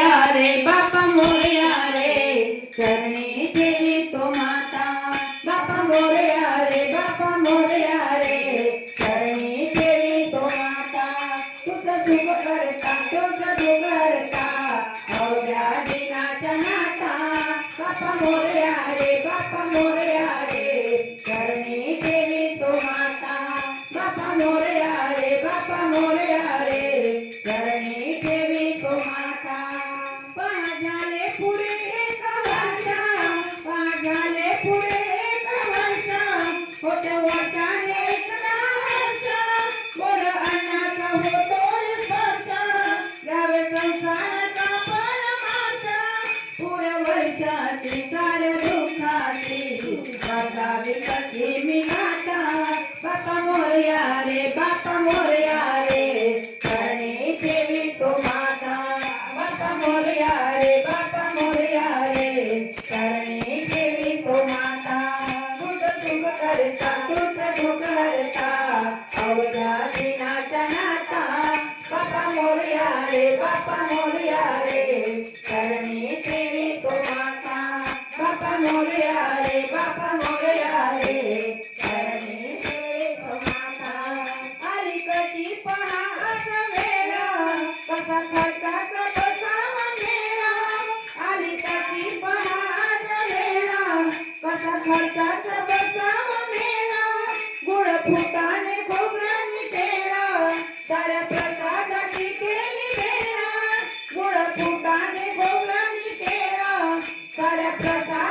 मोरया रे बापा मोरया रे चरणी ठेवी तो माता बापा मोरया रे बापा मोरया रे चरणी ठेवी तो माता तुझ शुभ करता तुझ शुभ करता अवघ्या दिनाच्या नाता बापा मोरया रे चरणी ठेवी तो माता बापा मोरया रे चरणी ठेवी तो माता पण झाले पुढे एक वर्ष पण झाले पुढे एक वर्ष होते वर्षाने एक वर्ष मोर अन्नाचा होतो स्पर्श गावे संसाराचा परमार्थ पुऱ्या वर्षाची साऱ्या दुःखाची बघावी कशी मी गाता बापा मोरया रे चरणी ठेवी तो माता बापा मोरया रे चरणी ठेवी तो माता तुझ शुभ करता अवघ्या दिनाच्या नाता बापा मोरया रे चरणी ठेवी तो माता बापा मोरया रे चरणी ठेवी तो माता आली कशी पहा असा वेळ कसा खर्चाचा बसावा मेळा आली कशी पहा असा वेळ कसा खर्चाचा बसावा मेळा गुळ फुटाने खोबऱ्याने टेळा साऱ्या प्रसादाची केली वेळा गुळ फुटाने खोबऱ्याने टेळा साऱ्या प्रसाद